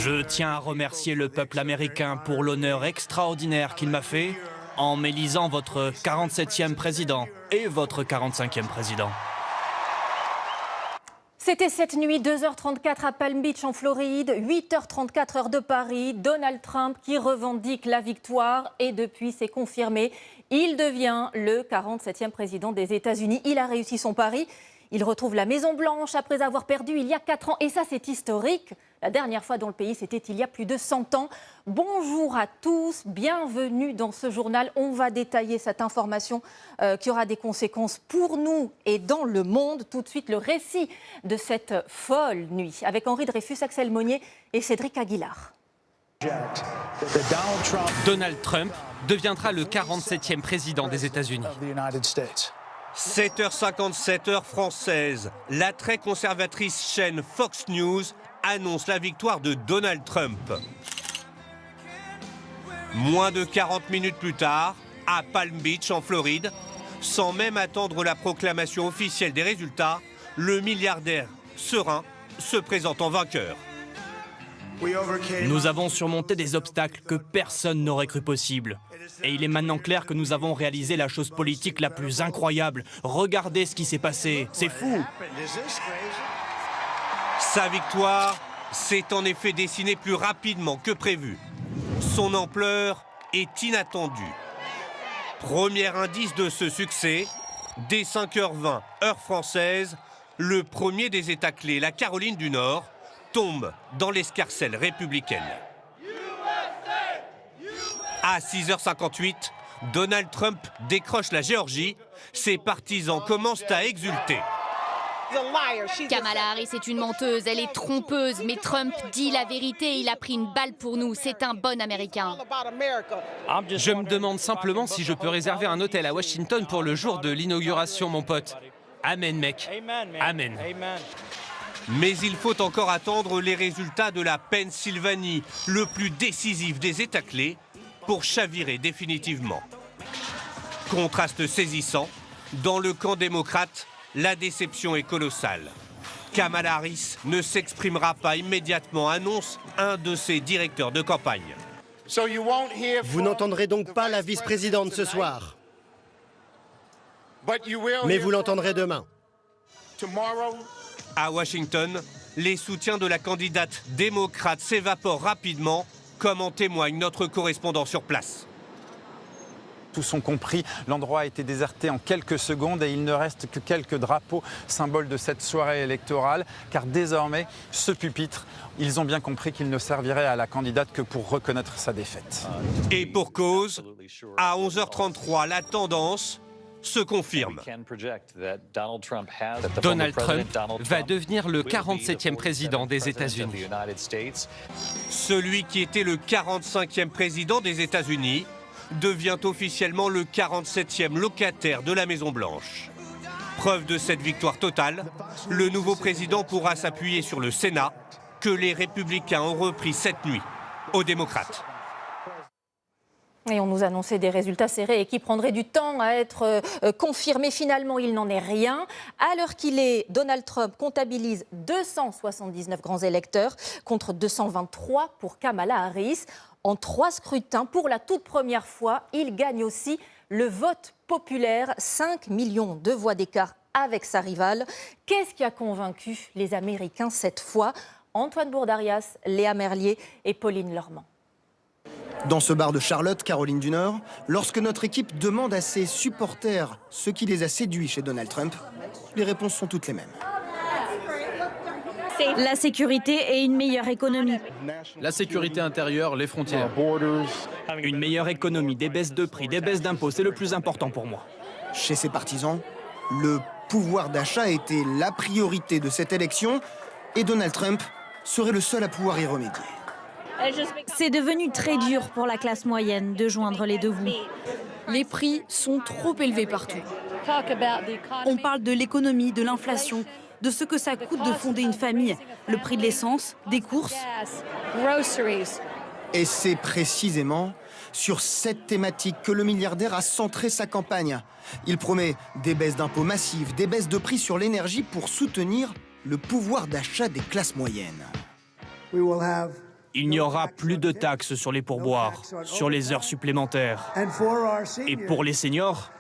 Je tiens à remercier le peuple américain pour l'honneur extraordinaire qu'il m'a fait en m'élisant votre 47e président et votre 45e président. C'était cette nuit, 2h34 à Palm Beach en Floride, 8h34 heure de Paris. Donald Trump qui revendique la victoire et depuis c'est confirmé. Il devient le 47e président des États-Unis. Il a réussi son pari. Il retrouve la Maison-Blanche après avoir perdu il y a 4 ans. Et ça, c'est historique. La dernière fois dans le pays, c'était il y a plus de 100 ans. Bonjour à tous, bienvenue dans ce journal. On va détailler cette information qui aura des conséquences pour nous et dans le monde. Tout de suite, le récit de cette folle nuit avec Henri Dreyfus, Axel Monnier et Cédric Aguilar. Donald Trump deviendra le 47e président des États-Unis. 7h57 heure française, la très conservatrice chaîne Fox News annonce la victoire de Donald Trump. Moins de 40 minutes plus tard, à Palm Beach en Floride, sans même attendre la proclamation officielle des résultats, le milliardaire serein se présente en vainqueur. Nous avons surmonté des obstacles que personne n'aurait cru possibles. Et il est maintenant clair que nous avons réalisé la chose politique la plus incroyable. Regardez ce qui s'est passé, c'est fou. Sa victoire s'est en effet dessinée plus rapidement que prévu. Son ampleur est inattendue. Premier indice de ce succès, dès 5h20 heure française, le premier des États clés, la Caroline du Nord, tombe dans l'escarcelle républicaine. À 6h58, Donald Trump décroche la Géorgie. Ses partisans commencent à exulter. Kamala Harris est une menteuse, elle est trompeuse, mais Trump dit la vérité, il a pris une balle pour nous, c'est un bon Américain. Je me demande simplement si je peux réserver un hôtel à Washington pour le jour de l'inauguration, mon pote. Amen, mec. Amen. Mais il faut encore attendre les résultats de la Pennsylvanie, le plus décisif des États clés, pour chavirer définitivement. Contraste saisissant, dans le camp démocrate, la déception est colossale. Kamala Harris ne s'exprimera pas immédiatement, annonce un de ses directeurs de campagne. Vous n'entendrez donc pas la vice-présidente ce soir. Mais vous l'entendrez demain. À Washington, les soutiens de la candidate démocrate s'évaporent rapidement, comme en témoigne notre correspondant sur place. Tous sont compris, l'endroit a été déserté en quelques secondes et il ne reste que quelques drapeaux, symboles de cette soirée électorale, car désormais, ce pupitre, ils ont bien compris qu'il ne servirait à la candidate que pour reconnaître sa défaite. Et pour cause, à 11h33, la tendance se confirme. Donald Trump va devenir le 47e président des États-Unis. Celui qui était le 45e président des États-Unis devient officiellement le 47e locataire de la Maison-Blanche. Preuve de cette victoire totale, le nouveau président pourra s'appuyer sur le Sénat, que les républicains ont repris cette nuit aux démocrates. Et on nous annonçait des résultats serrés et qui prendraient du temps à être confirmés. Finalement, il n'en est rien. À l'heure qu'il est, Donald Trump comptabilise 279 grands électeurs contre 223 pour Kamala Harris. En 3 scrutins, pour la toute première fois, il gagne aussi le vote populaire. 5 millions de voix d'écart avec sa rivale. Qu'est-ce qui a convaincu les Américains cette fois? Antoine Bourdarias, Léa Merlier et Pauline Lormand. Dans ce bar de Charlotte, Caroline du Nord, lorsque notre équipe demande à ses supporters ce qui les a séduits chez Donald Trump, les réponses sont toutes les mêmes. La sécurité et une meilleure économie. La sécurité intérieure, les frontières. Une meilleure économie, des baisses de prix, des baisses d'impôts, c'est le plus important pour moi. Chez ses partisans, le pouvoir d'achat était la priorité de cette élection et Donald Trump serait le seul à pouvoir y remédier. C'est devenu très dur pour la classe moyenne de joindre les deux bouts. Les prix sont trop élevés partout. On parle de l'économie, de l'inflation, de ce que ça coûte de fonder une famille, le prix de l'essence, des courses. Et c'est précisément sur cette thématique que le milliardaire a centré sa campagne. Il promet des baisses d'impôts massives, des baisses de prix sur l'énergie pour soutenir le pouvoir d'achat des classes moyennes. Il n'y aura plus de taxes sur les pourboires, sur les heures supplémentaires. Et pour les seniors,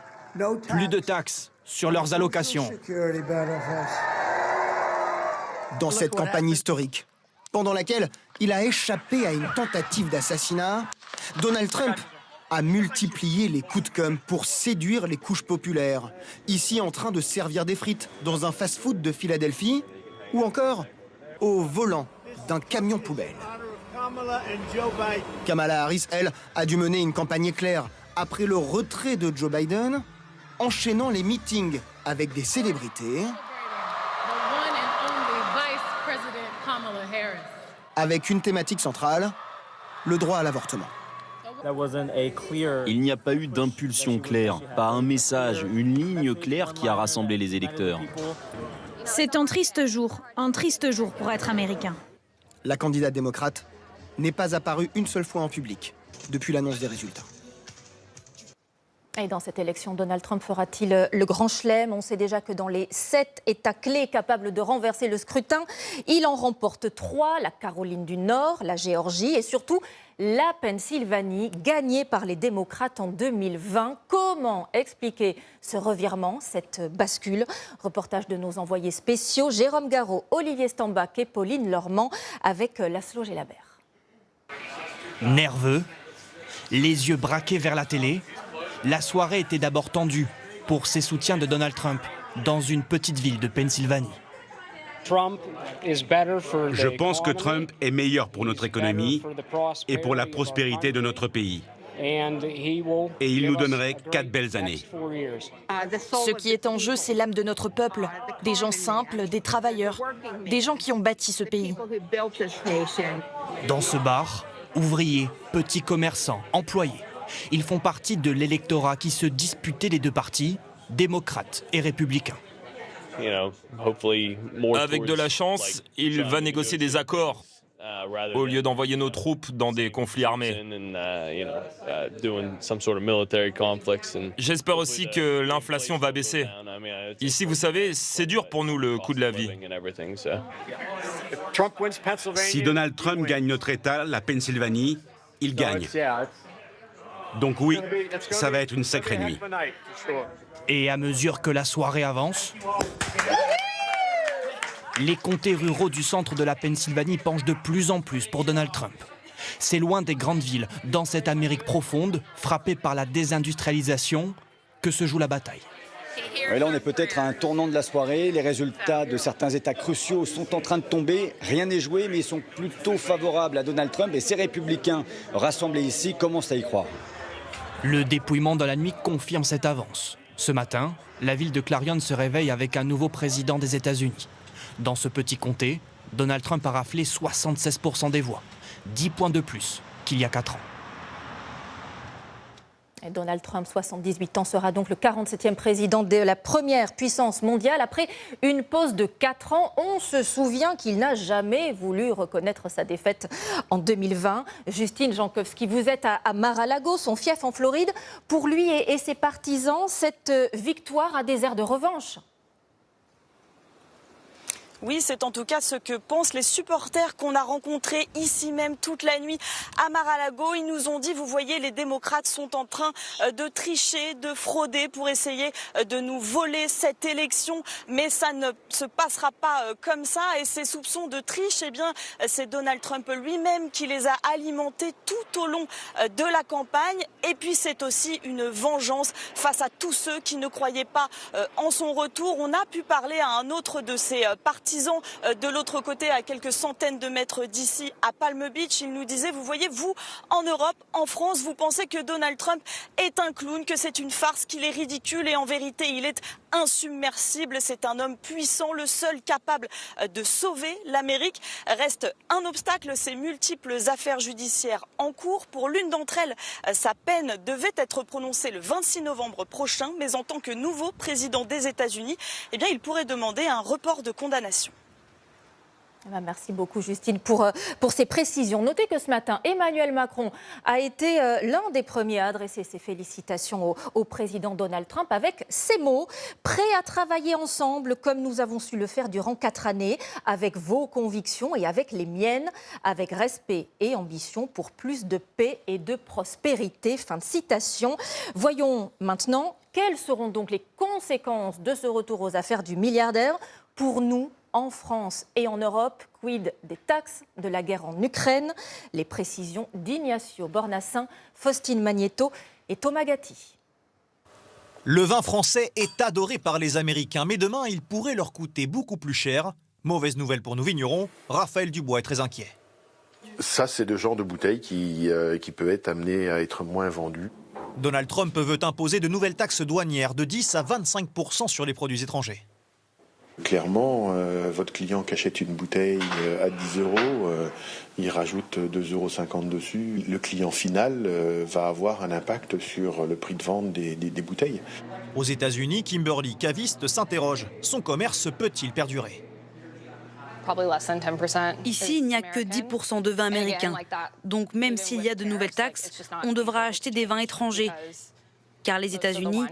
plus de taxes sur leurs allocations. Dans cette campagne historique, pendant laquelle il a échappé à une tentative d'assassinat, Donald Trump a multiplié les coups de com' pour séduire les couches populaires. Ici, en train de servir des frites dans un fast-food de Philadelphie, ou encore au volant d'un camion poubelle. Kamala Harris, elle, a dû mener une campagne éclair après le retrait de Joe Biden, enchaînant les meetings avec des célébrités, avec une thématique centrale, le droit à l'avortement. Il n'y a pas eu d'impulsion claire, pas un message, une ligne claire qui a rassemblé les électeurs. C'est un triste jour pour être américain. La candidate démocrate n'est pas apparue une seule fois en public depuis l'annonce des résultats. Et dans cette élection, Donald Trump fera-t-il le grand chelem? On sait déjà que dans les 7 États clés capables de renverser le scrutin, il en remporte 3, la Caroline du Nord, la Géorgie et surtout la Pennsylvanie, gagnée par les démocrates en 2020. Comment expliquer ce revirement, cette bascule? Reportage de nos envoyés spéciaux, Jérôme Garot, Olivier Stambach et Pauline Lormand, avec Laszlo Gelabert. Nerveux, les yeux braqués vers la télé, la soirée était d'abord tendue pour ses soutiens de Donald Trump dans une petite ville de Pennsylvanie. Je pense que Trump est meilleur pour notre économie et pour la prospérité de notre pays. Et il nous donnerait 4 belles années. Ce qui est en jeu, c'est l'âme de notre peuple. Des gens simples, des travailleurs, des gens qui ont bâti ce pays. Dans ce bar, ouvriers, petits commerçants, employés, ils font partie de l'électorat qui se disputait les deux partis, démocrates et républicains. Avec de la chance, il va négocier des accords au lieu d'envoyer nos troupes dans des conflits armés. J'espère aussi que l'inflation va baisser. Ici, vous savez, c'est dur pour nous le coût de la vie. Si Donald Trump gagne notre État, la Pennsylvanie, il gagne. Donc oui, ça va être une sacrée nuit. Et à mesure que la soirée avance, les comtés ruraux du centre de la Pennsylvanie penchent de plus en plus pour Donald Trump. C'est loin des grandes villes, dans cette Amérique profonde, frappée par la désindustrialisation, que se joue la bataille. Et là, on est peut-être à un tournant de la soirée. Les résultats de certains États cruciaux sont en train de tomber. Rien n'est joué, mais ils sont plutôt favorables à Donald Trump. Et ces républicains rassemblés ici commencent à y croire. Le dépouillement de la nuit confirme cette avance. Ce matin, la ville de Clarion se réveille avec un nouveau président des États-Unis. Dans ce petit comté, Donald Trump a raflé 76% des voix, 10 points de plus qu'il y a 4 ans. Et Donald Trump, 78 ans, sera donc le 47e président de la première puissance mondiale. Après une pause de 4 ans, on se souvient qu'il n'a jamais voulu reconnaître sa défaite en 2020. Justine Jankowski, vous êtes à Mar-a-Lago, son fief en Floride. Pour lui et ses partisans, cette victoire a des airs de revanche. Oui, c'est en tout cas ce que pensent les supporters qu'on a rencontrés ici même toute la nuit à Mar-a-Lago. Ils nous ont dit, vous voyez, les démocrates sont en train de tricher, de frauder pour essayer de nous voler cette élection. Mais ça ne se passera pas comme ça. Et ces soupçons de triche, eh bien, c'est Donald Trump lui-même qui les a alimentés tout au long de la campagne. Et puis c'est aussi une vengeance face à tous ceux qui ne croyaient pas en son retour. On a pu parler à un autre de ses partisans de l'autre côté, à quelques centaines de mètres d'ici, à Palm Beach. Il nous disait, vous voyez, vous, en Europe, en France, vous pensez que Donald Trump est un clown, que c'est une farce, qu'il est ridicule, et en vérité, il est insubmersible. C'est un homme puissant, le seul capable de sauver l'Amérique. Reste un obstacle, ces multiples affaires judiciaires en cours. Pour l'une d'entre elles, sa peine devait être prononcée le 26 novembre prochain, mais en tant que nouveau président des États-Unis, eh bien, il pourrait demander un report de condamnation. Merci beaucoup Justine pour ces précisions. Notez que ce matin, Emmanuel Macron a été l'un des premiers à adresser ses félicitations au président Donald Trump avec ces mots « Prêt à travailler ensemble comme nous avons su le faire durant 4 années, avec vos convictions et avec les miennes, avec respect et ambition pour plus de paix et de prospérité ». Fin de citation. Voyons maintenant quelles seront donc les conséquences de ce retour aux affaires du milliardaire pour nous, en France et en Europe. Quid des taxes, de la guerre en Ukraine? Les précisions d'Ignacio Bornassin, Faustine Magnéto et Thomas Gatti. Le vin français est adoré par les Américains, mais demain, il pourrait leur coûter beaucoup plus cher. Mauvaise nouvelle pour nos vignerons, Raphaël Dubois est très inquiet. Ça, c'est le genre de bouteille qui peut être amené à être moins vendu. Donald Trump veut imposer de nouvelles taxes douanières de 10 à 25% sur les produits étrangers. Clairement, votre client qui achète une bouteille à 10 €, il rajoute 2,50 € dessus. Le client final va avoir un impact sur le prix de vente des bouteilles. Aux États-Unis, Kimberly, caviste, s'interroge. Son commerce peut-il perdurer? Ici, il n'y a que 10% de vin américain. Donc même s'il y a de nouvelles taxes, on devra acheter des vins étrangers. Car les États-Unis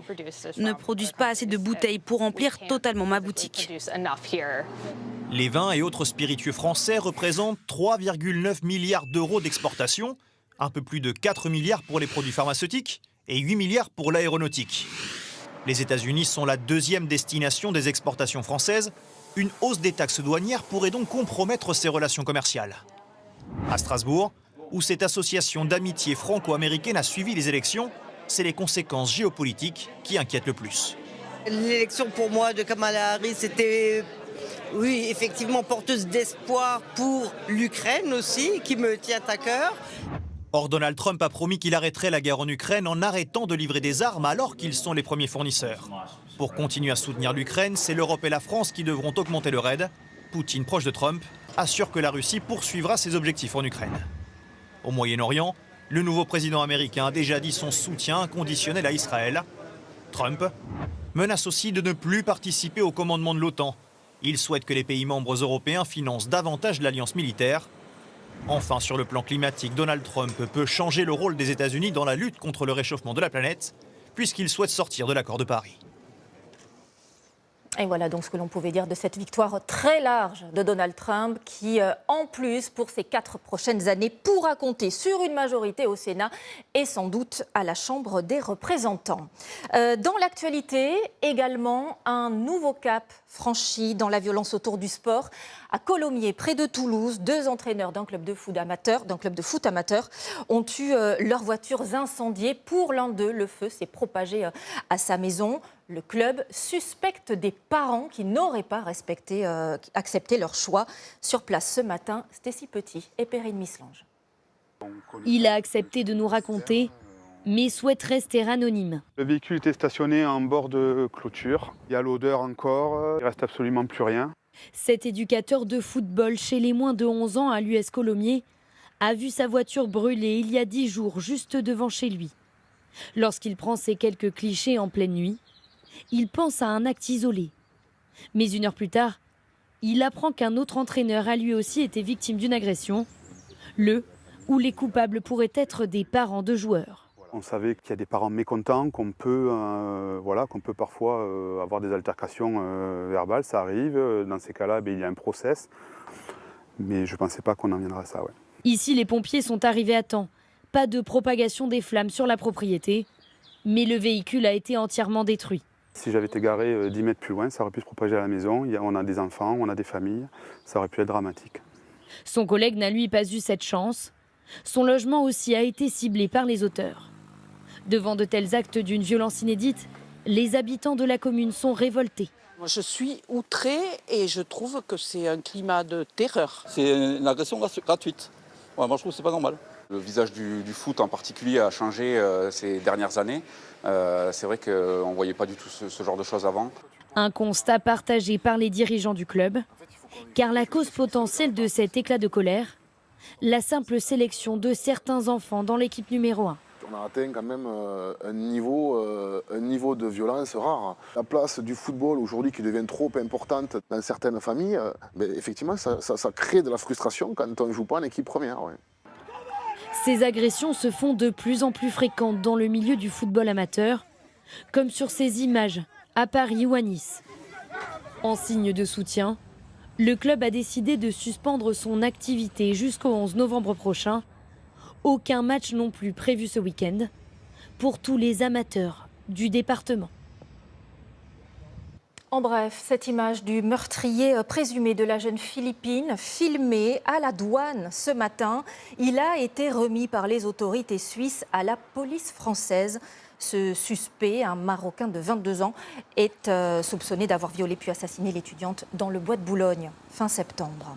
ne produisent pas assez de bouteilles pour remplir totalement ma boutique. Les vins et autres spiritueux français représentent 3,9 milliards d'euros d'exportation, un peu plus de 4 milliards pour les produits pharmaceutiques et 8 milliards pour l'aéronautique. Les États-Unis sont la deuxième destination des exportations françaises. Une hausse des taxes douanières pourrait donc compromettre ces relations commerciales. À Strasbourg, où cette association d'amitié franco-américaine a suivi les élections, c'est les conséquences géopolitiques qui inquiètent le plus. L'élection pour moi de Kamala Harris était, oui, effectivement porteuse d'espoir pour l'Ukraine aussi, qui me tient à cœur. Or, Donald Trump a promis qu'il arrêterait la guerre en Ukraine en arrêtant de livrer des armes alors qu'ils sont les premiers fournisseurs. Pour continuer à soutenir l'Ukraine, c'est l'Europe et la France qui devront augmenter leur aide. Poutine, proche de Trump, assure que la Russie poursuivra ses objectifs en Ukraine. Au Moyen-Orient, le nouveau président américain a déjà dit son soutien inconditionnel à Israël. Trump menace aussi de ne plus participer au commandement de l'OTAN. Il souhaite que les pays membres européens financent davantage l'alliance militaire. Enfin, sur le plan climatique, Donald Trump peut changer le rôle des États-Unis dans la lutte contre le réchauffement de la planète, puisqu'il souhaite sortir de l'accord de Paris. Et voilà donc ce que l'on pouvait dire de cette victoire très large de Donald Trump qui, en plus, pour ces 4 prochaines années, pourra compter sur une majorité au Sénat et sans doute à la Chambre des représentants. Dans l'actualité, également, un nouveau cap franchi dans la violence autour du sport. À Colomiers, près de Toulouse, 2 entraîneurs d'un club de foot amateur, ont eu leurs voitures incendiées. Pour l'un d'eux, le feu s'est propagé à sa maison. Le club suspecte des parents qui n'auraient pas accepté leur choix. Sur place ce matin, Stécie Petit et Perrine Mislange. Il a accepté de nous raconter, mais souhaite rester anonyme. Le véhicule était stationné en bord de clôture. Il y a l'odeur encore, il ne reste absolument plus rien. Cet éducateur de football chez les moins de 11 ans à l'US Colomiers a vu sa voiture brûler il y a 10 jours juste devant chez lui. Lorsqu'il prend ces quelques clichés en pleine nuit, il pense à un acte isolé. Mais 1 heure plus tard, il apprend qu'un autre entraîneur a lui aussi été victime d'une agression, où les coupables pourraient être des parents de joueurs. On savait qu'il y a des parents mécontents, qu'on peut parfois avoir des altercations verbales, ça arrive. Dans ces cas-là, il y a un process. Mais je ne pensais pas qu'on en viendrait à ça. Ouais. Ici, les pompiers sont arrivés à temps. Pas de propagation des flammes sur la propriété, mais le véhicule a été entièrement détruit. Si j'avais été garé 10 mètres plus loin, ça aurait pu se propager à la maison. On a des enfants, on a des familles, ça aurait pu être dramatique. Son collègue n'a lui pas eu cette chance. Son logement aussi a été ciblé par les auteurs. Devant de tels actes d'une violence inédite, les habitants de la commune sont révoltés. Moi, je suis outrée et je trouve que c'est un climat de terreur. C'est une agression gratuite. Ouais, moi, je trouve que c'est pas normal. Le visage du foot en particulier a changé ces dernières années. C'est vrai qu'on ne voyait pas du tout ce genre de choses avant. Un constat partagé par les dirigeants du club, car la cause potentielle de cet éclat de colère, la simple sélection de certains enfants dans l'équipe numéro 1. On a atteint quand même un niveau de violence rare. La place du football aujourd'hui qui devient trop importante dans certaines familles, effectivement ça crée de la frustration quand on ne joue pas en équipe première. Ouais. Ces agressions se font de plus en plus fréquentes dans le milieu du football amateur, comme sur ces images à Paris ou à Nice. En signe de soutien, le club a décidé de suspendre son activité jusqu'au 11 novembre prochain. Aucun match non plus prévu ce week-end pour tous les amateurs du département. En bref, cette image du meurtrier présumé de la jeune Philippine, filmée à la douane ce matin, il a été remis par les autorités suisses à la police française. Ce suspect, un Marocain de 22 ans, est soupçonné d'avoir violé puis assassiné l'étudiante dans le bois de Boulogne, fin septembre.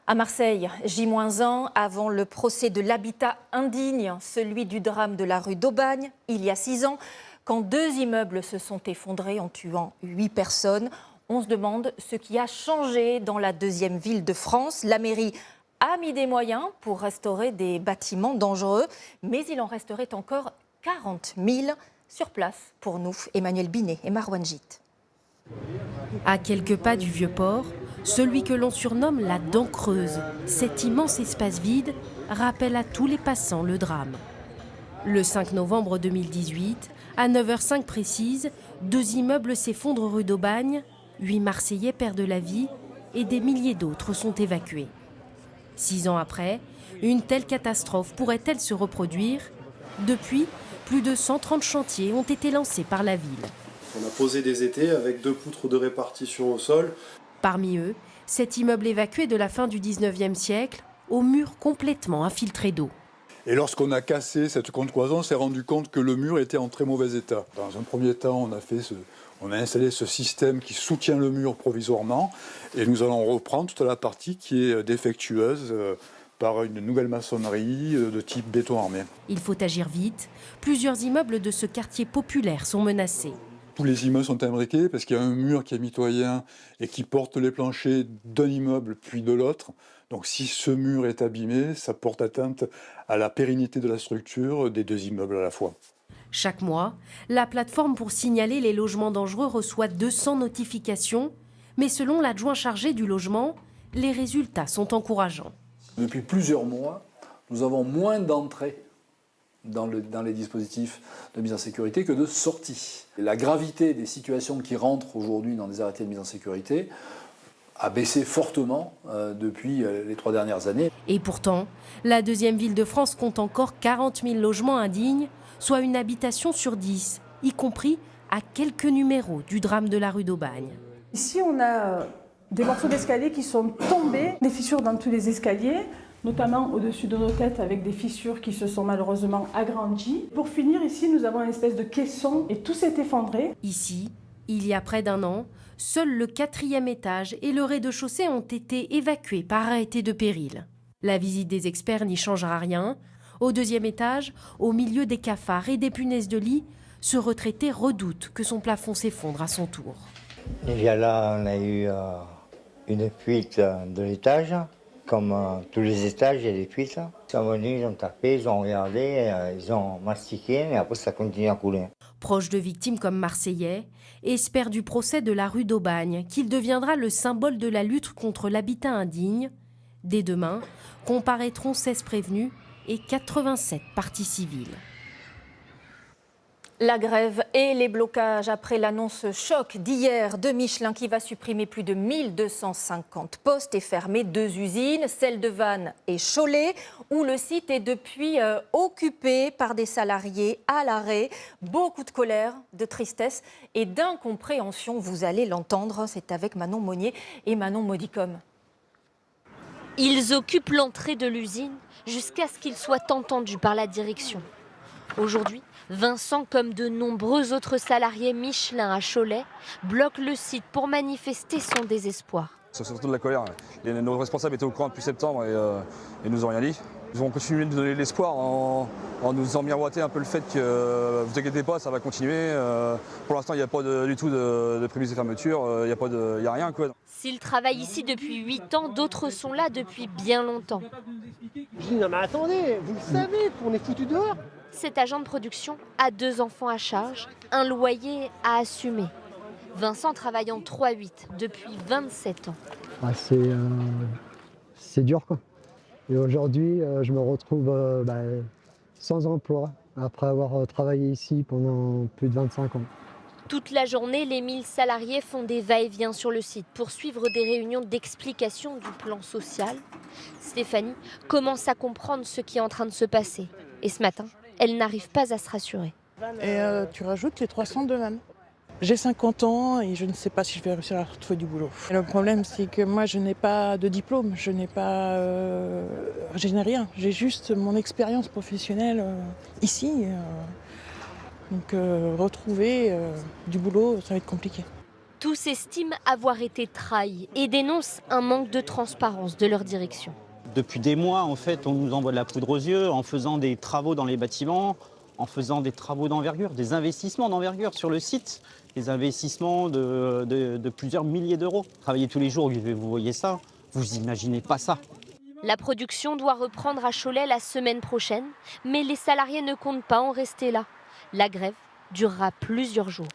À Marseille, J-1 avant le procès de l'habitat indigne, celui du drame de la rue d'Aubagne, il y a 6 ans, quand 2 immeubles se sont effondrés en tuant 8 personnes. On se demande ce qui a changé dans la 2e ville de France. La mairie a mis des moyens pour restaurer des bâtiments dangereux, mais il en resterait encore 40 000 sur place. Pour nous, Emmanuel Binet et Marouane Gite. À quelques pas du Vieux-Port, celui que l'on surnomme la dent creuse, cet immense espace vide, rappelle à tous les passants le drame. Le 5 novembre 2018, à 9h05 précise, 2 immeubles s'effondrent rue d'Aubagne, 8 Marseillais perdent la vie et des milliers d'autres sont évacués. 6 ans après, une telle catastrophe pourrait-elle se reproduire? Depuis, plus de 130 chantiers ont été lancés par la ville. On a posé des étais avec 2 poutres de répartition au sol. Parmi eux, cet immeuble évacué de la fin du 19e siècle, aux murs complètement infiltrés d'eau. Et lorsqu'on a cassé cette contrecloison, on s'est rendu compte que le mur était en très mauvais état. Dans un premier temps, on a installé ce système qui soutient le mur provisoirement et nous allons reprendre toute la partie qui est défectueuse par une nouvelle maçonnerie de type béton armé. Il faut agir vite. Plusieurs immeubles de ce quartier populaire sont menacés. Tous les immeubles sont imbriqués parce qu'il y a un mur qui est mitoyen et qui porte les planchers d'un immeuble puis de l'autre. Donc si ce mur est abîmé, ça porte atteinte à la pérennité de la structure des 2 immeubles à la fois. Chaque mois, la plateforme pour signaler les logements dangereux reçoit 200 notifications. Mais selon l'adjoint chargé du logement, les résultats sont encourageants. Depuis plusieurs mois, nous avons moins d'entrées dans les dispositifs de mise en sécurité que de sorties. La gravité des situations qui rentrent aujourd'hui dans des arrêtés de mise en sécurité a baissé fortement depuis les 3 dernières années. Et pourtant, la 2e ville de France compte encore 40 000 logements indignes, soit une habitation sur 10, y compris à quelques numéros du drame de la rue d'Aubagne. Ici, on a des morceaux d'escalier qui sont tombés, des fissures dans tous les escaliers, notamment au-dessus de nos têtes avec des fissures qui se sont malheureusement agrandies. Pour finir, ici, nous avons une espèce de caisson et tout s'est effondré. Ici, il y a près d'1 an, seul le 4e étage et le rez-de-chaussée ont été évacués par arrêté de péril. La visite des experts n'y changera rien. Au 2e étage, au milieu des cafards et des punaises de lit, ce retraité redoute que son plafond s'effondre à son tour. Et bien là, on a eu une fuite de l'étage. Comme tous les étages, il y a des fuites. Ils sont venus, ils ont tapé, ils ont regardé, ils ont mastiqué, mais après ça continue à couler. Proche de victimes comme Marseillais, espère du procès de la rue d'Aubagne qu'il deviendra le symbole de la lutte contre l'habitat indigne. Dès demain, comparaîtront 16 prévenus et 87 parties civiles. La grève et les blocages après l'annonce choc d'hier de Michelin qui va supprimer plus de 1250 postes et fermer 2 usines, celle de Vannes et Cholet, où le site est depuis occupé par des salariés à l'arrêt. Beaucoup de colère, de tristesse et d'incompréhension, vous allez l'entendre. C'est avec Manon Monnier et Manon Modicom. Ils occupent l'entrée de l'usine jusqu'à ce qu'ils soient entendus par la direction. Aujourd'hui, Vincent, comme de nombreux autres salariés Michelin à Cholet, bloque le site pour manifester son désespoir. C'est surtout de la colère. Nos responsables étaient au courant depuis septembre et nous ont rien dit. Ils vont continuer de donner de l'espoir en nous faisant miroiter un peu le fait que vous inquiétez pas, ça va continuer. Pour l'instant, il n'y a pas du tout de prémices de fermeture, il n'y a rien, quoi. S'ils travaillent ici depuis 8 ans, d'autres sont là depuis bien longtemps. Je dis non mais attendez, vous le savez qu'on est foutu dehors. Cet agent de production a 2 enfants à charge, un loyer à assumer. Vincent travaille en 3-8 depuis 27 ans. Ah, c'est dur quoi. Et aujourd'hui, je me retrouve sans emploi après avoir travaillé ici pendant plus de 25 ans. Toute la journée, les 1000 salariés font des va-et-vient sur le site pour suivre des réunions d'explication du plan social. Stéphanie commence à comprendre ce qui est en train de se passer. Et ce matin, elle n'arrive pas à se rassurer. Et tu rajoutes les 300 de vannes. J'ai 50 ans et je ne sais pas si je vais réussir à retrouver du boulot. Et le problème, c'est que moi, je n'ai pas de diplôme, je n'ai rien. J'ai juste mon expérience professionnelle ici. Donc retrouver du boulot, ça va être compliqué. Tous estiment avoir été trahis et dénoncent un manque de transparence de leur direction. Depuis des mois, en fait, on nous envoie de la poudre aux yeux en faisant des travaux dans les bâtiments, en faisant des travaux d'envergure, des investissements d'envergure sur le site, des investissements de plusieurs milliers d'euros. Travailler tous les jours, vous voyez ça, vous imaginez pas ça. La production doit reprendre à Cholet la semaine prochaine, mais les salariés ne comptent pas en rester là. La grève durera plusieurs jours.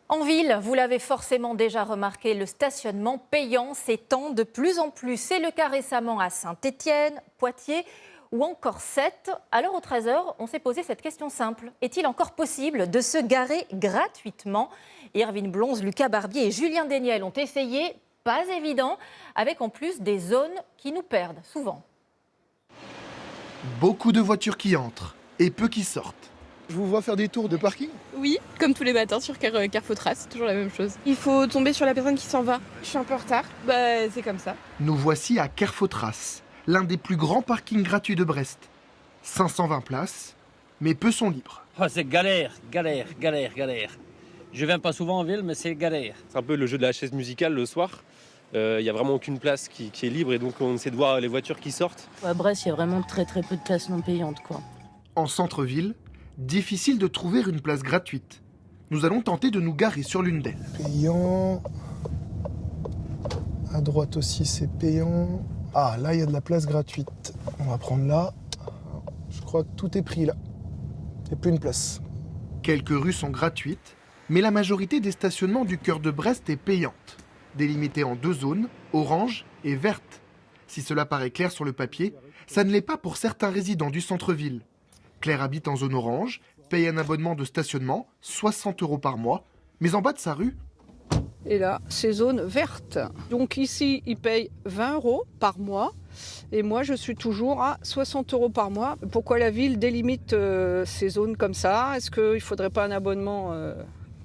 En ville, vous l'avez forcément déjà remarqué, le stationnement payant s'étend de plus en plus. C'est le cas récemment à Saint-Étienne, Poitiers ou encore Sète. Alors au 13h, on s'est posé cette question simple. Est-il encore possible de se garer gratuitement? Irvine Blonze, Lucas Barbier et Julien Déniel ont essayé. Pas évident, avec en plus des zones qui nous perdent souvent. Beaucoup de voitures qui entrent et peu qui sortent. Je vous vois faire des tours de parking? Oui, comme tous les matins sur Carrefour-Trace, c'est toujours la même chose. Il faut tomber sur la personne qui s'en va. Je suis un peu en retard. Bah, c'est comme ça. Nous voici à Carrefour-Trace, l'un des plus grands parkings gratuits de Brest. 520 places, mais peu sont libres. Oh, c'est galère. Je viens pas souvent en ville, mais c'est galère. C'est un peu le jeu de la chaise musicale le soir. Il n'y a vraiment aucune place qui est libre et donc on essaie de voir les voitures qui sortent. À Brest, il y a vraiment très peu de places non payantes, quoi. En centre-ville, difficile de trouver une place gratuite. Nous allons tenter de nous garer sur l'une d'elles. Payant. À droite aussi, c'est payant. Ah, là, il y a de la place gratuite. On va prendre là. Je crois que tout est pris là. Il n'y a plus une place. Quelques rues sont gratuites, mais la majorité des stationnements du cœur de Brest est payante, délimitée en 2 zones, orange et verte. Si cela paraît clair sur le papier, ça ne l'est pas pour certains résidents du centre-ville. Claire habite en zone orange, paye un abonnement de stationnement, 60 € par mois, mais en bas de sa rue... Et là, c'est zone verte. Donc ici, ils payent 20 € par mois. Et moi, je suis toujours à 60 € par mois. Pourquoi la ville délimite ces zones comme ça? Est-ce qu'il ne faudrait pas un abonnement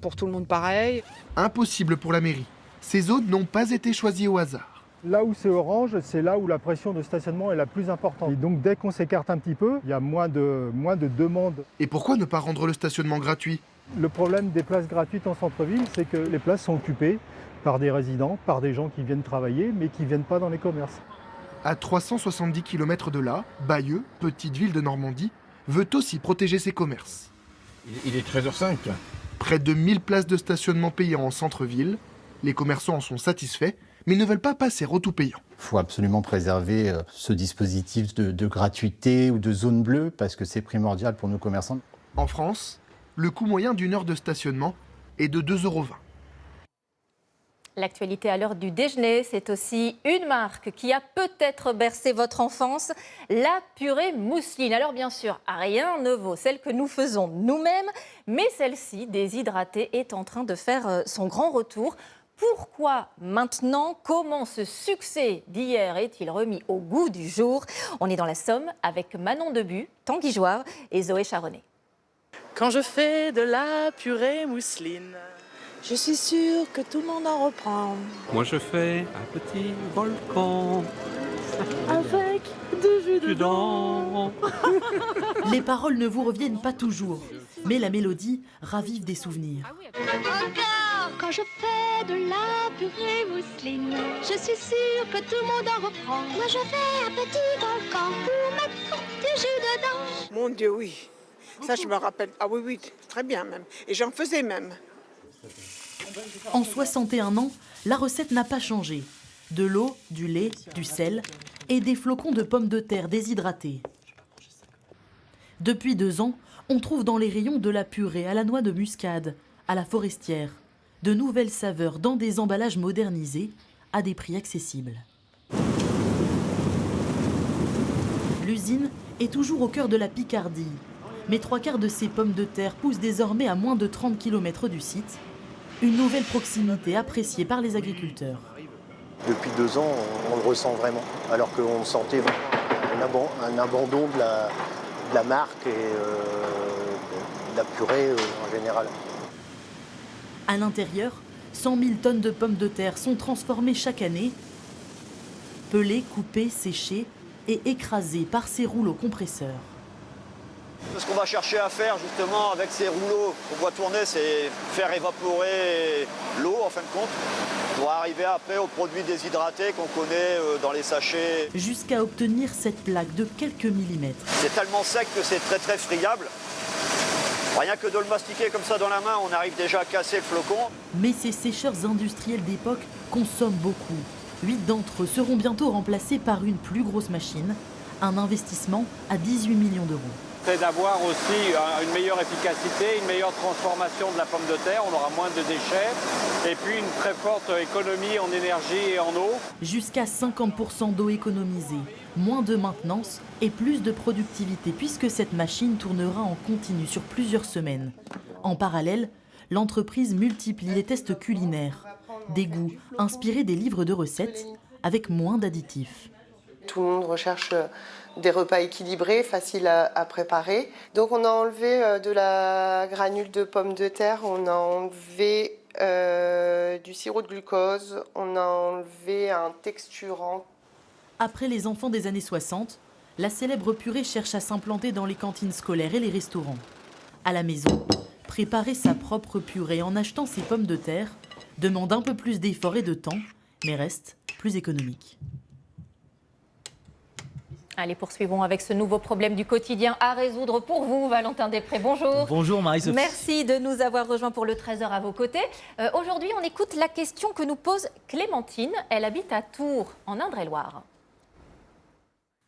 pour tout le monde pareil? Impossible pour la mairie. Ces zones n'ont pas été choisies au hasard. Là où c'est orange, c'est là où la pression de stationnement est la plus importante. Et donc dès qu'on s'écarte un petit peu, il y a moins de demandes. Et pourquoi ne pas rendre le stationnement gratuit? Le problème des places gratuites en centre-ville, c'est que les places sont occupées par des résidents, par des gens qui viennent travailler, mais qui ne viennent pas dans les commerces. À 370 km de là, Bayeux, petite ville de Normandie, veut aussi protéger ses commerces. Il est 13h05. Près de 1000 places de stationnement payant en centre-ville. Les commerçants en sont satisfaits, mais ne veulent pas passer au tout payant. Il faut absolument préserver ce dispositif de gratuité ou de zone bleue, parce que c'est primordial pour nos commerçants. En France, le coût moyen d'une heure de stationnement est de 2,20 €. L'actualité à l'heure du déjeuner, c'est aussi une marque qui a peut-être bercé votre enfance, la purée mousseline. Alors bien sûr, rien ne vaut celle que nous faisons nous-mêmes, mais celle-ci, déshydratée, est en train de faire son grand retour. Pourquoi maintenant? Comment ce succès d'hier est-il remis au goût du jour? On est dans la Somme avec Manon Debu, Tanguy Joire et Zoé Charonnet. Quand je fais de la purée mousseline, je suis sûre que tout le monde en reprend. Moi je fais un petit volcan avec du jus dedans. Les paroles ne vous reviennent pas toujours, mais la mélodie ravive des souvenirs. Quand je fais de la purée mousseline, je suis sûre que tout le monde en reprend. Moi je fais un petit volcan pour mettre du jus dedans. Mon Dieu, oui. Ça, je me rappelle. Ah oui, oui, très bien même. Et j'en faisais même. En 61 ans, la recette n'a pas changé. De l'eau, du lait, du sel et des flocons de pommes de terre déshydratés. Depuis 2 ans, on trouve dans les rayons de la purée à la noix de muscade, à la forestière, de nouvelles saveurs dans des emballages modernisés à des prix accessibles. L'usine est toujours au cœur de la Picardie, mais 3/4 de ces pommes de terre poussent désormais à moins de 30 km du site, une nouvelle proximité appréciée par les agriculteurs. Depuis 2 ans, on le ressent vraiment, alors qu'on sentait un abandon de la marque et de la purée en général. À l'intérieur, 100 000 tonnes de pommes de terre sont transformées chaque année, pelées, coupées, séchées et écrasées par ces rouleaux compresseurs. Ce qu'on va chercher à faire justement avec ces rouleaux qu'on voit tourner, c'est faire évaporer l'eau en fin de compte, pour arriver après aux produits déshydratés qu'on connaît dans les sachets. Jusqu'à obtenir cette plaque de quelques millimètres. C'est tellement sec que c'est très très friable. Rien que de le mastiquer comme ça dans la main, on arrive déjà à casser le flocon. Mais ces sécheurs industriels d'époque consomment beaucoup. 8 d'entre eux seront bientôt remplacés par une plus grosse machine, un investissement à 18 millions d'euros. C'est d'avoir aussi une meilleure efficacité, une meilleure transformation de la pomme de terre, on aura moins de déchets, et puis une très forte économie en énergie et en eau. Jusqu'à 50% d'eau économisée, moins de maintenance et plus de productivité puisque cette machine tournera en continu sur plusieurs semaines. En parallèle, l'entreprise multiplie les tests culinaires, des goûts inspirés des livres de recettes avec moins d'additifs. Tout le monde recherche des repas équilibrés, faciles à préparer. Donc on a enlevé de la granule de pommes de terre, on a enlevé du sirop de glucose, on a enlevé un texturant. Après les enfants des années 60, la célèbre purée cherche à s'implanter dans les cantines scolaires et les restaurants. À la maison, préparer sa propre purée en achetant ses pommes de terre demande un peu plus d'efforts et de temps, mais reste plus économique. Allez, poursuivons avec ce nouveau problème du quotidien à résoudre pour vous, Valentin Després. Bonjour. Bonjour Marie-Sophie. Merci de nous avoir rejoints pour le 13h à vos côtés. Aujourd'hui, on écoute la question que nous pose Clémentine. Elle habite à Tours, en Indre-et-Loire.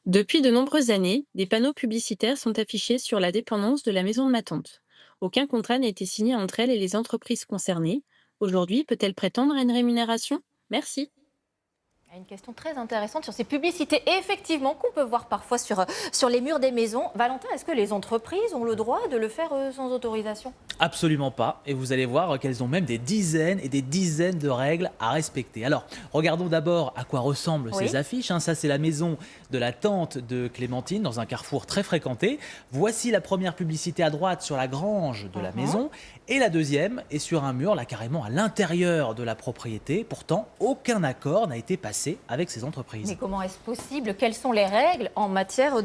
Depuis de nombreuses années, des panneaux publicitaires sont affichés sur la dépendance de la maison de ma tante. Aucun contrat n'a été signé entre elle et les entreprises concernées. Aujourd'hui, peut-elle prétendre à une rémunération? Merci. Une question très intéressante sur ces publicités, effectivement, qu'on peut voir parfois sur les murs des maisons. Valentin, est-ce que les entreprises ont le droit de le faire sans autorisation? Absolument pas. Et vous allez voir qu'elles ont même des dizaines et des dizaines de règles à respecter. Alors, regardons d'abord à quoi ressemblent ces affiches. Ça, c'est la maison de la tante de Clémentine, dans un carrefour très fréquenté. Voici la première publicité à droite sur la grange de la maison. Et la deuxième est sur un mur, là, carrément à l'intérieur de la propriété. Pourtant, aucun accord n'a été passé avec ces entreprises. Mais comment est-ce possible? Quelles sont les règles en matière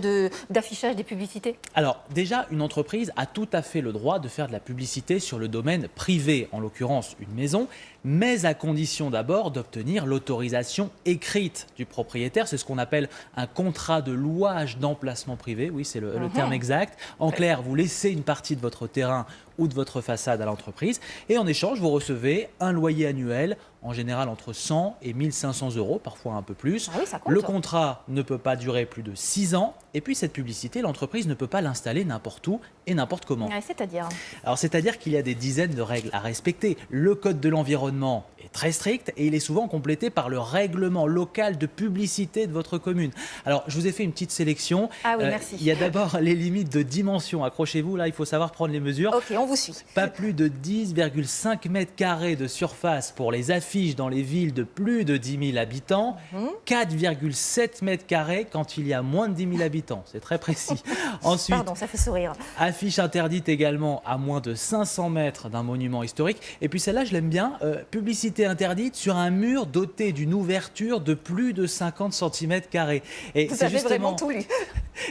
d'affichage des publicités? Alors déjà, une entreprise a tout à fait le droit de faire de la publicité sur le domaine privé, en l'occurrence une maison, mais à condition d'abord d'obtenir l'autorisation écrite du propriétaire. C'est ce qu'on appelle un contrat de louage d'emplacement privé, oui c'est le terme exact. En clair, vous laissez une partie de votre terrain ou de votre façade à l'entreprise et en échange, vous recevez un loyer annuel, en général entre 100 et 1500 euros, parfois un peu plus. Ah oui, ça compte. Le contrat ne peut pas durer plus de 6 ans et puis cette publicité, l'entreprise ne peut pas l'installer n'importe où et n'importe comment. C'est-à-dire? Alors c'est-à-dire qu'il y a des dizaines de règles à respecter. Le code de l'environnement est très strict et il est souvent complété par le règlement local de publicité de votre commune. Alors je vous ai fait une petite sélection. Ah oui, merci. Il y a d'abord les limites de dimension. Accrochez-vous, là il faut savoir prendre les mesures. Ok, on vous suit. Pas plus de 10,5 mètres carrés de surface pour les affiches dans les villes de plus de 10 000 habitants. 4,7 mètres carrés quand il y a moins de 10 000 habitants. C'est très précis. Ensuite, pardon, ça fait sourire. Affiche interdite également à moins de 500 mètres d'un monument historique. Et puis celle-là, je l'aime bien. Publicité interdite sur un mur doté d'une ouverture de plus de 50 cm². Et vous avez vraiment tout lu.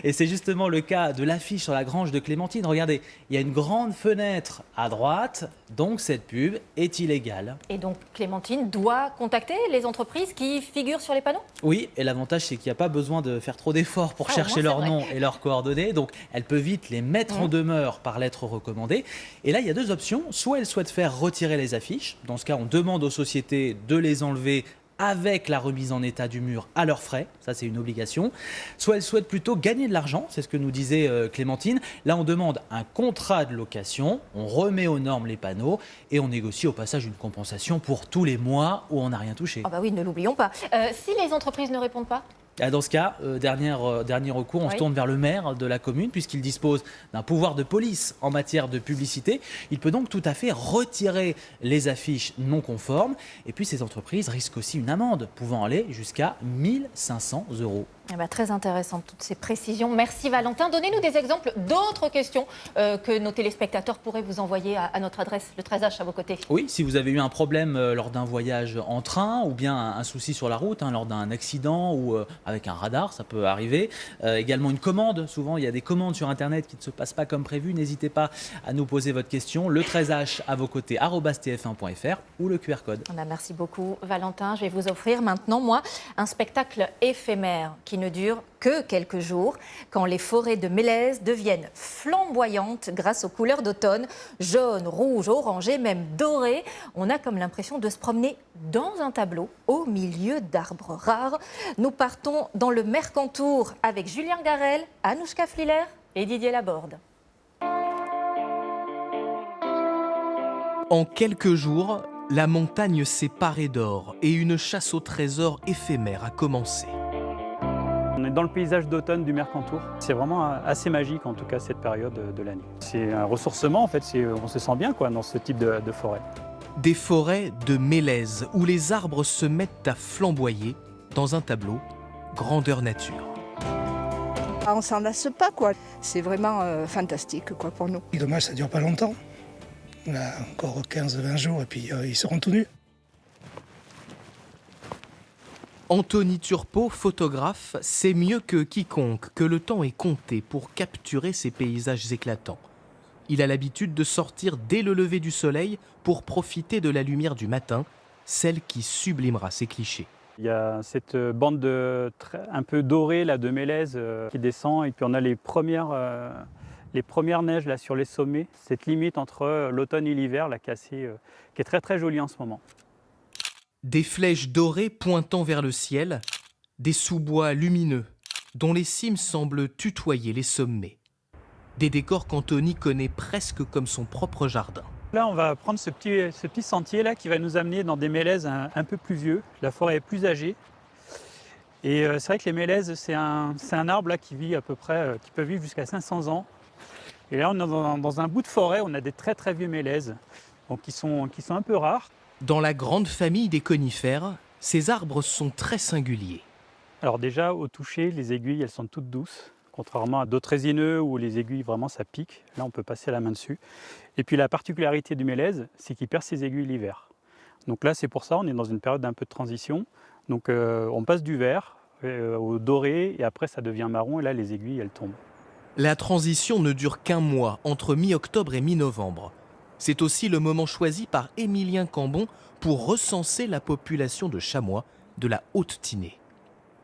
Et c'est justement le cas de l'affiche sur la grange de Clémentine. Regardez, il y a une grande fenêtre à droite, donc cette pub est illégale. Et donc Clémentine doit contacter les entreprises qui figurent sur les panneaux? Oui, et l'avantage c'est qu'il n'y a pas besoin de faire trop d'efforts pour chercher leur nom et leurs coordonnées. Donc elle peut vite les mettre en demeure par lettre recommandée. Et là, il y a deux options. Soit elle souhaite faire retirer les affiches. Dans ce cas, on demande aux sociétés de les enlever avec la remise en état du mur à leurs frais, ça c'est une obligation. Soit elle souhaite plutôt gagner de l'argent, c'est ce que nous disait Clémentine. Là on demande un contrat de location, on remet aux normes les panneaux et on négocie au passage une compensation pour tous les mois où on n'a rien touché. Ah bah oui, ne l'oublions pas. Si les entreprises ne répondent pas? Dans ce cas, dernier recours, on se tourne vers le maire de la commune puisqu'il dispose d'un pouvoir de police en matière de publicité. Il peut donc tout à fait retirer les affiches non conformes. Et puis ces entreprises risquent aussi une amende pouvant aller jusqu'à 1 500 €. Eh ben, très intéressantes toutes ces précisions. Merci Valentin. Donnez-nous des exemples d'autres questions que nos téléspectateurs pourraient vous envoyer à notre adresse, le 13H à vos côtés. Oui, si vous avez eu un problème lors d'un voyage en train ou bien un souci sur la route, lors d'un accident ou avec un radar, ça peut arriver. Également une commande, souvent il y a des commandes sur Internet qui ne se passent pas comme prévu. N'hésitez pas à nous poser votre question. Le 13H à vos côtés, @tf1.fr ou le QR code. Merci beaucoup Valentin. Je vais vous offrir maintenant, moi, un spectacle éphémère qui ne dure que quelques jours, quand les forêts de Mélèze deviennent flamboyantes grâce aux couleurs d'automne, jaune, rouge, orange et même doré. On a comme l'impression de se promener dans un tableau au milieu d'arbres rares. Nous partons dans le Mercantour avec Julien Garel, Anouchka Fliller et Didier Laborde. En quelques jours, la montagne s'est parée d'or et une chasse au trésor éphémère a commencé. On est dans le paysage d'automne du Mercantour. C'est vraiment assez magique, en tout cas, cette période de l'année. C'est un ressourcement, en fait, on se sent bien dans ce type de forêt. Des forêts de Mélèze où les arbres se mettent à flamboyer dans un tableau grandeur nature. On s'en lasse pas, quoi. C'est vraiment fantastique, quoi, pour nous. Et dommage, ça dure pas longtemps. On a encore 15-20 jours et puis ils seront tout nus. Anthony Turpot, photographe, sait mieux que quiconque que le temps est compté pour capturer ces paysages éclatants. Il a l'habitude de sortir dès le lever du soleil pour profiter de la lumière du matin, celle qui sublimera ses clichés. Il y a cette bande un peu dorée là, de Mélèze qui descend et puis on a les premières neiges là, sur les sommets. Cette limite entre l'automne et l'hiver là, qui est très très jolie en ce moment. Des flèches dorées pointant vers le ciel, des sous-bois lumineux dont les cimes semblent tutoyer les sommets. Des décors qu'Anthony connaît presque comme son propre jardin. Là, on va prendre ce petit sentier là qui va nous amener dans des mélèzes un peu plus vieux. La forêt est plus âgée. Et c'est vrai que les mélèzes, c'est un arbre là qui vit à peu près, qui peut vivre jusqu'à 500 ans. Et là, on est dans un bout de forêt, on a des très très vieux mélèzes, donc qui sont un peu rares. Dans la grande famille des conifères, ces arbres sont très singuliers. Alors déjà, au toucher, les aiguilles, elles sont toutes douces, contrairement à d'autres résineux où les aiguilles, vraiment, ça pique. Là, on peut passer la main dessus. Et puis la particularité du mélèze, c'est qu'il perd ses aiguilles l'hiver. Donc là, c'est pour ça, on est dans une période d'un peu de transition. Donc on passe du vert au doré, et après, ça devient marron, et là, les aiguilles, elles tombent. La transition ne dure qu'un mois, entre mi-octobre et mi-novembre. C'est aussi le moment choisi par Émilien Cambon pour recenser la population de chamois de la Haute-Tinée.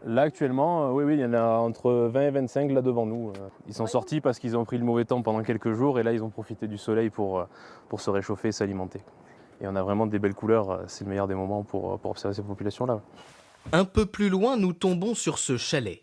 Là actuellement, oui, il y en a entre 20 et 25 là devant nous. Ils sont sortis parce qu'ils ont pris le mauvais temps pendant quelques jours et là ils ont profité du soleil pour se réchauffer et s'alimenter. Et on a vraiment des belles couleurs, c'est le meilleur des moments pour observer ces populations-là. Un peu plus loin, nous tombons sur ce chalet.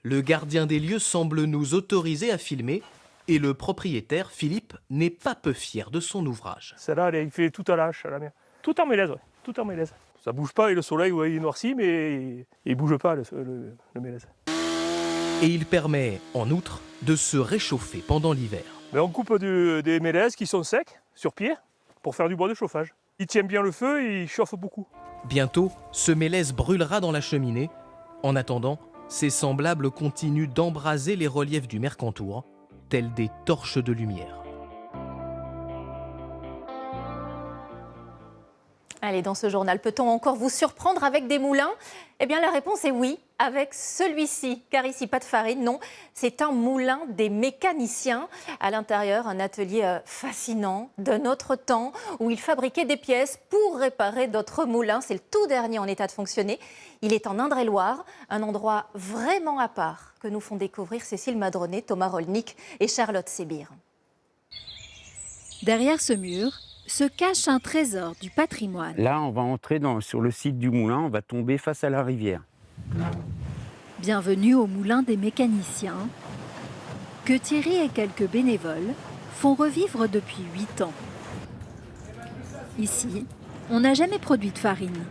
Le gardien des lieux semble nous autoriser à filmer et le propriétaire, Philippe, n'est pas peu fier de son ouvrage. Celle-là, il fait tout à l'âche, la mer. Tout en mélèze, tout en mélèze. Ça bouge pas et le soleil, il noircit, mais il bouge pas le mélèze. Et il permet, en outre, de se réchauffer pendant l'hiver. Mais on coupe des mélèzes qui sont secs, sur pied, pour faire du bois de chauffage. Il tient bien le feu et il chauffe beaucoup. Bientôt, ce mélèze brûlera dans la cheminée. En attendant, ses semblables continuent d'embraser les reliefs du Mercantour, telles des torches de lumière. Allez, dans ce journal, peut-on encore vous surprendre avec des moulins? Eh bien, la réponse est oui. avec celui-ci, car ici, pas de farine, non, c'est un moulin des mécaniciens. À l'intérieur, un atelier fascinant d'un autre temps où ils fabriquaient des pièces pour réparer d'autres moulins. C'est le tout dernier en état de fonctionner. Il est en Indre-et-Loire, un endroit vraiment à part que nous font découvrir Cécile Madronet, Thomas Rolnick et Charlotte Sébir. Derrière ce mur se cache un trésor du patrimoine. Là, on va entrer sur le site du moulin, on va tomber face à la rivière. Bienvenue au moulin des mécaniciens, que Thierry et quelques bénévoles font revivre depuis 8 ans. Ici, on n'a jamais produit de farine.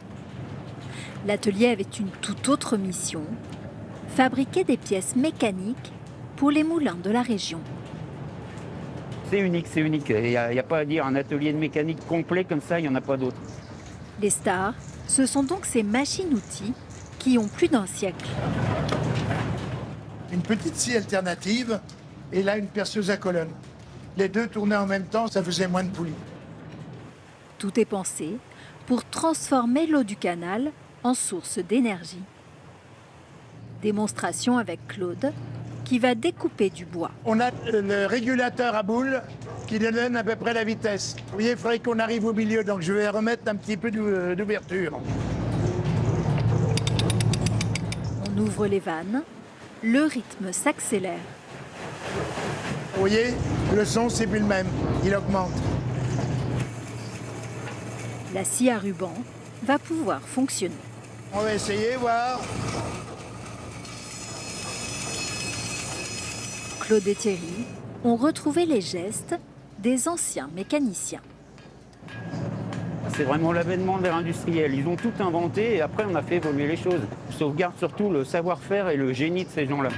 L'atelier avait une toute autre mission, fabriquer des pièces mécaniques pour les moulins de la région. C'est unique, c'est unique. Il n'y a pas à dire, un atelier de mécanique complet comme ça, il n'y en a pas d'autre. Les stars, ce sont donc ces machines-outils qui ont plus d'un siècle. Une petite scie alternative et là une perceuse à colonne. Les deux tournaient en même temps, ça faisait moins de poulies. Tout est pensé pour transformer l'eau du canal en source d'énergie. Démonstration avec Claude, qui va découper du bois. On a le régulateur à boule qui donne à peu près la vitesse. Vous voyez, il faudrait qu'on arrive au milieu, donc je vais remettre un petit peu d'ouverture. On ouvre les vannes, le rythme s'accélère. Vous voyez, le son, c'est plus le même, il augmente. La scie à ruban va pouvoir fonctionner. On va essayer, voir. Claude et Thierry ont retrouvé les gestes des anciens mécaniciens. C'est vraiment l'avènement de l'ère industrielle. Ils ont tout inventé et après on a fait évoluer les choses. Je sauvegarde surtout le savoir-faire et le génie de ces gens-là.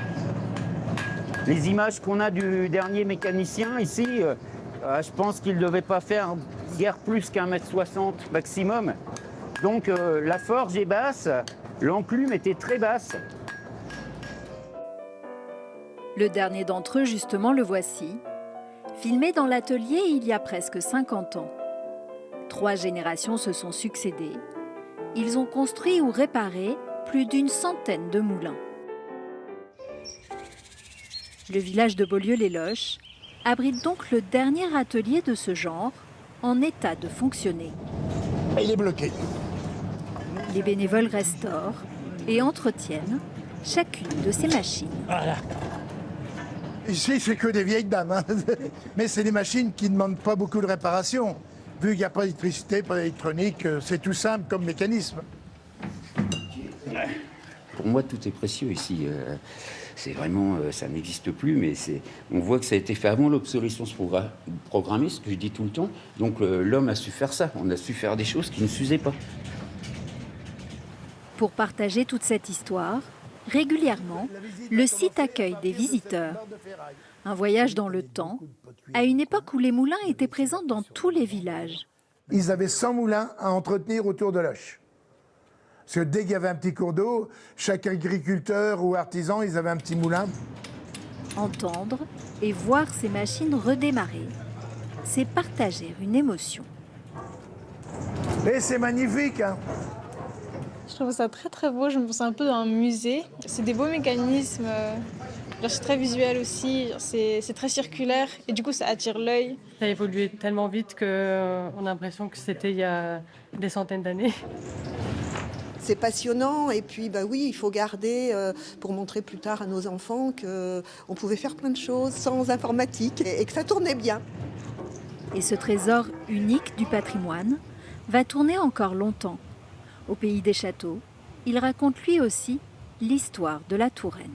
Les images qu'on a du dernier mécanicien ici, je pense qu'il ne devait pas faire guère plus qu'1,60 m maximum. Donc la forge est basse, l'enclume était très basse. Le dernier d'entre eux, justement, le voici, filmé dans l'atelier il y a presque 50 ans. 3 générations se sont succédées. Ils ont construit ou réparé plus d'une centaine de moulins. Le village de Beaulieu-les-Loches abrite donc le dernier atelier de ce genre en état de fonctionner. Il est bloqué. Les bénévoles restaurent et entretiennent chacune de ces machines. Voilà. Ici, c'est que des vieilles dames, hein. Mais c'est des machines qui ne demandent pas beaucoup de réparation. Vu qu'il n'y a pas d'électricité, pas d'électronique, c'est tout simple comme mécanisme. Pour moi, tout est précieux ici. C'est vraiment, ça n'existe plus, mais on voit que ça a été fait avant l'obsolescence programmée, ce que je dis tout le temps. Donc l'homme a su faire ça. On a su faire des choses qui ne s'usaient pas. Pour partager toute cette histoire, régulièrement, le site accueille des visiteurs. Un voyage dans le temps, à une époque où les moulins étaient présents dans tous les villages. Ils avaient 100 moulins à entretenir autour de Loches. Parce que dès qu'il y avait un petit cours d'eau, chaque agriculteur ou artisan, ils avaient un petit moulin. Entendre et voir ces machines redémarrer, c'est partager une émotion. Et c'est magnifique, hein. Je trouve ça très très beau, je me sens un peu dans un musée. C'est des beaux mécanismes, c'est très visuel aussi, c'est très circulaire et du coup ça attire l'œil. Ça a évolué tellement vite qu'on a l'impression que c'était il y a des centaines d'années. C'est passionnant et puis bah oui, il faut garder pour montrer plus tard à nos enfants qu'on pouvait faire plein de choses sans informatique et que ça tournait bien. Et ce trésor unique du patrimoine va tourner encore longtemps. Au pays des châteaux, il raconte lui aussi l'histoire de la Touraine.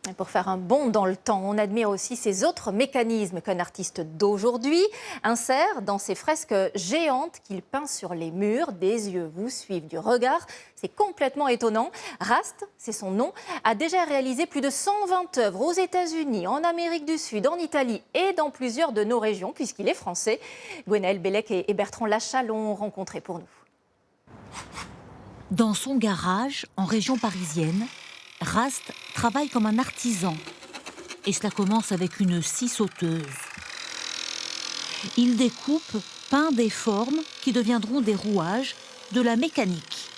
Et pour faire un bond dans le temps, on admire aussi ces autres mécanismes qu'un artiste d'aujourd'hui insère dans ses fresques géantes qu'il peint sur les murs. Des yeux vous suivent du regard, c'est complètement étonnant. Rast, c'est son nom, a déjà réalisé plus de 120 œuvres aux États-Unis, en Amérique du Sud, en Italie et dans plusieurs de nos régions, puisqu'il est français. Gwenaëlle Bellec et Bertrand Lachat l'ont rencontré pour nous. Dans son garage, en région parisienne, Rast travaille comme un artisan. Et cela commence avec une scie sauteuse. Il découpe, peint des formes qui deviendront des rouages, de la mécanique.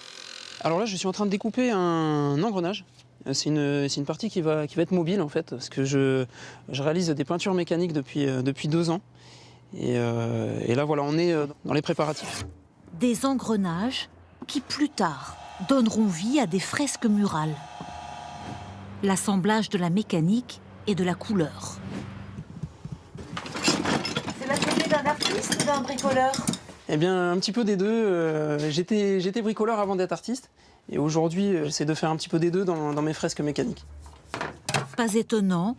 Alors là, je suis en train de découper un engrenage. C'est une partie qui va être mobile en fait, parce que je réalise des peintures mécaniques depuis 2 ans. Et là, voilà, on est dans les préparatifs. Des engrenages qui, plus tard, donneront vie à des fresques murales. L'assemblage de la mécanique et de la couleur. C'est l'atelier d'un artiste ou d'un bricoleur? Eh bien, un petit peu des deux. J'étais bricoleur avant d'être artiste. Et aujourd'hui, j'essaie de faire un petit peu des deux dans mes fresques mécaniques. Pas étonnant,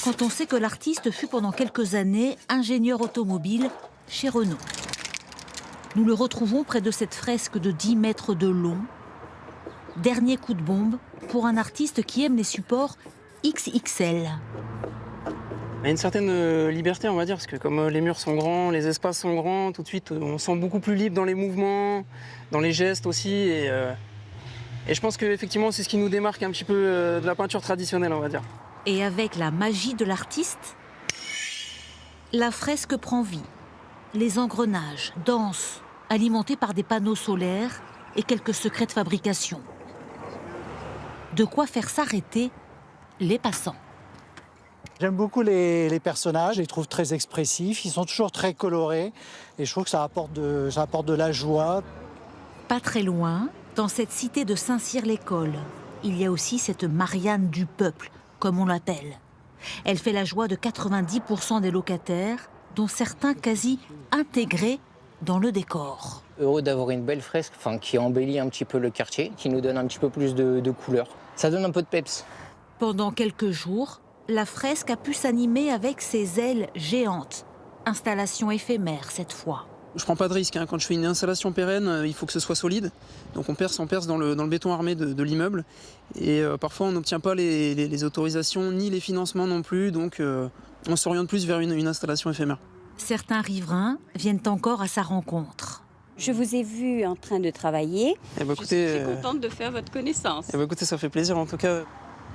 quand on sait que l'artiste fut pendant quelques années ingénieur automobile chez Renault. Nous le retrouvons près de cette fresque de 10 mètres de long. Dernier coup de bombe pour un artiste qui aime les supports XXL. Il y a une certaine liberté, on va dire, parce que comme les murs sont grands, les espaces sont grands, tout de suite, on se sent beaucoup plus libre dans les mouvements, dans les gestes aussi. Et je pense qu'effectivement, c'est ce qui nous démarque un petit peu de la peinture traditionnelle, on va dire. Et avec la magie de l'artiste, la fresque prend vie. Les engrenages dansent, alimentés par des panneaux solaires et quelques secrets de fabrication. De quoi faire s'arrêter les passants. J'aime beaucoup les personnages, je les trouve très expressifs, ils sont toujours très colorés et je trouve que ça apporte de la joie. Pas très loin, dans cette cité de Saint-Cyr-l'École, il y a aussi cette Marianne du peuple, comme on l'appelle. Elle fait la joie de 90% des locataires, dont certains quasi intégrés dans le décor. Heureux d'avoir une belle fresque qui embellit un petit peu le quartier, qui nous donne un petit peu plus de couleurs. Ça donne un peu de peps. Pendant quelques jours, la fresque a pu s'animer avec ses ailes géantes. Installation éphémère cette fois. Je prends pas de risque, hein. Quand je fais une installation pérenne, il faut que ce soit solide. Donc on perce dans le béton armé de l'immeuble. Et parfois on n'obtient pas les autorisations ni les financements non plus. Donc on s'oriente plus vers une installation éphémère. Certains riverains viennent encore à sa rencontre. Je vous ai vu en train de travailler. Écoutez, je suis contente de faire votre connaissance. Écoutez, ça fait plaisir en tout cas.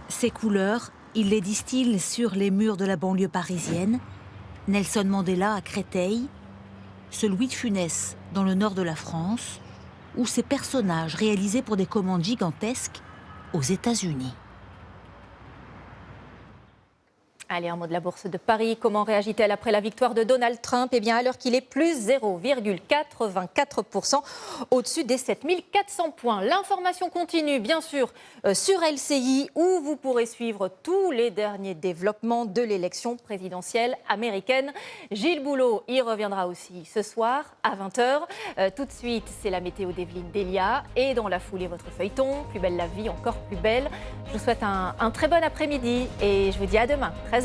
Ces couleurs, il les distille sur les murs de la banlieue parisienne. Nelson Mandela à Créteil, ce Louis de Funès dans le nord de la France, ou ces personnages réalisés pour des commandes gigantesques aux États-Unis. Allez, un mot de la Bourse de Paris. Comment réagit-elle après la victoire de Donald Trump? Eh bien, alors qu'il est plus 0,84% au-dessus des 7400 points. L'information continue, bien sûr, sur LCI, où vous pourrez suivre tous les derniers développements de l'élection présidentielle américaine. Gilles Boulot y reviendra aussi ce soir à 20h. Tout de suite, c'est la météo d'Evelyne Delia. Et dans la foulée, votre feuilleton, Plus belle la vie, encore plus belle. Je vous souhaite un très bon après-midi et je vous dis à demain, 13h.